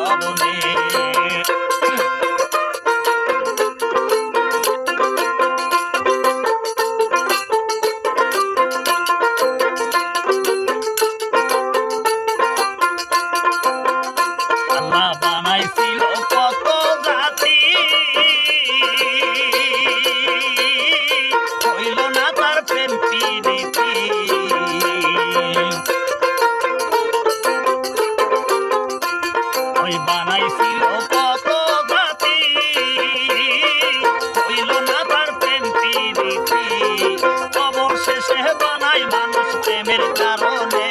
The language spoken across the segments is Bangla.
চরণে। আল্লাহ বানাইছিল কত জাতি, হইল না তার প্রেম প্রীতি। ওই বানাইছিল কত জাতি, হইল না তার প্রেম প্রীতি। অবশেষে বানাই মানুষ প্রেমের কারণে।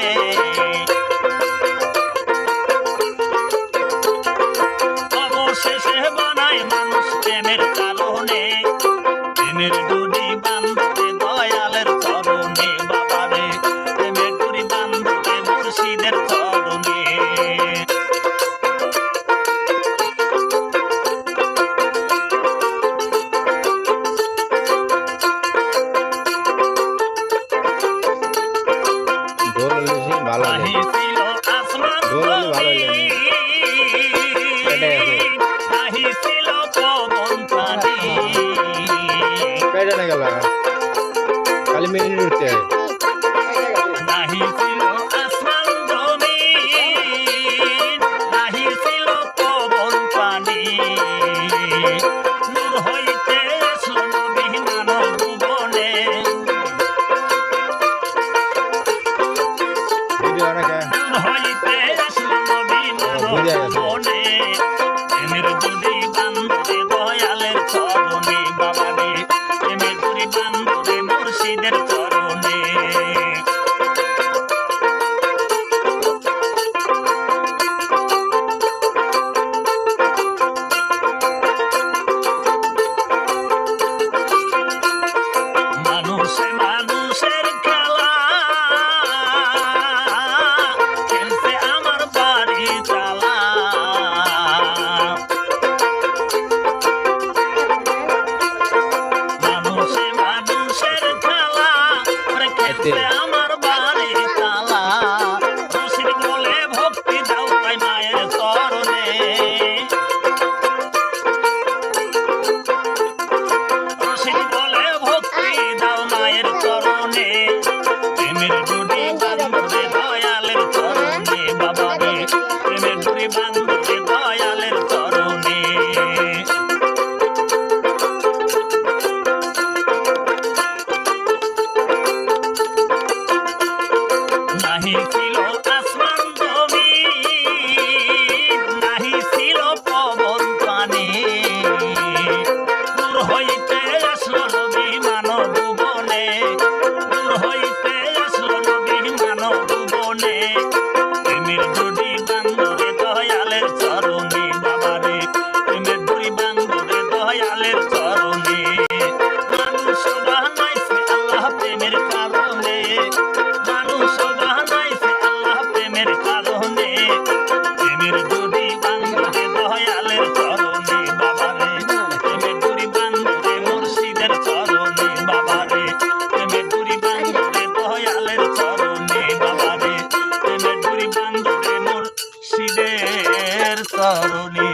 অবশেষে বানাই মানুষ প্রেমের কারণে। প্রেমের ডুরি বান্ধবে দয়ালের চরণে বাবারে, প্রেমের ডুরি বান্ধবে মুর্শিদের চরণে। নাহিছিল আসমান নাহিছিল পবন পানি, নাহিছিল আসমান জমিন, নাহিছিল পবন পানি। নূর হইতে আসলো নবী মানব ভুবনে। নূর হইতে আসলো নবী মানব ভুবনে। প্রেমের ডুরি বান্ধবে দয়ালের চরণে বাবারে, প্রেমের ডুরি বান্ধবে মুর্শিদের চরণে। মানুষে মানুষের খেলা, খেলছে আমার বাড়ি চালা। মানুষে মানুষের খেলা, খেলছে আমার বাড়ি চালা। রশিদ বলে ভক্তি দাও তাই মায়ের চরণে। রশিদ বলে ভক্তি দাও মায়ের চরণে। প্রেমের ডুরি বান্ধবে দয়ালের চরণে বাবারে, প্রেমের ডুরি বান্ধবে দয়ালের চরণে। নাহিছিল আসমান জমিন, নাহিছিল পবন পানি। দূর হইতে আসলো নবী মানব ভুবনে। দূর হইতে আসলো নবী মানব ভুবনে। প্রেমের ডুরি বান্ধবে দয়ালের চরণে বাবারে, প্রেমের ডুরি বান্ধবে দয়ালের চরণে। মানুষ বানাইছে আল্লাহ প্রেমের কারণে। মানুষ বানাইছে আল্লাহ প্রেমের কারণে। প্রেমের ডুরি বান্ধবে দয়ালের চরণে বাবারে, প্রেমের ডুরি বান্ধবে মুর্শিদের চরণে বাবারে, প্রেমের ডুরি বান্ধবে দয়ালের চরণে বাবারে, প্রেমের ডুরি বান্ধবে মুর্শিদের চরণে।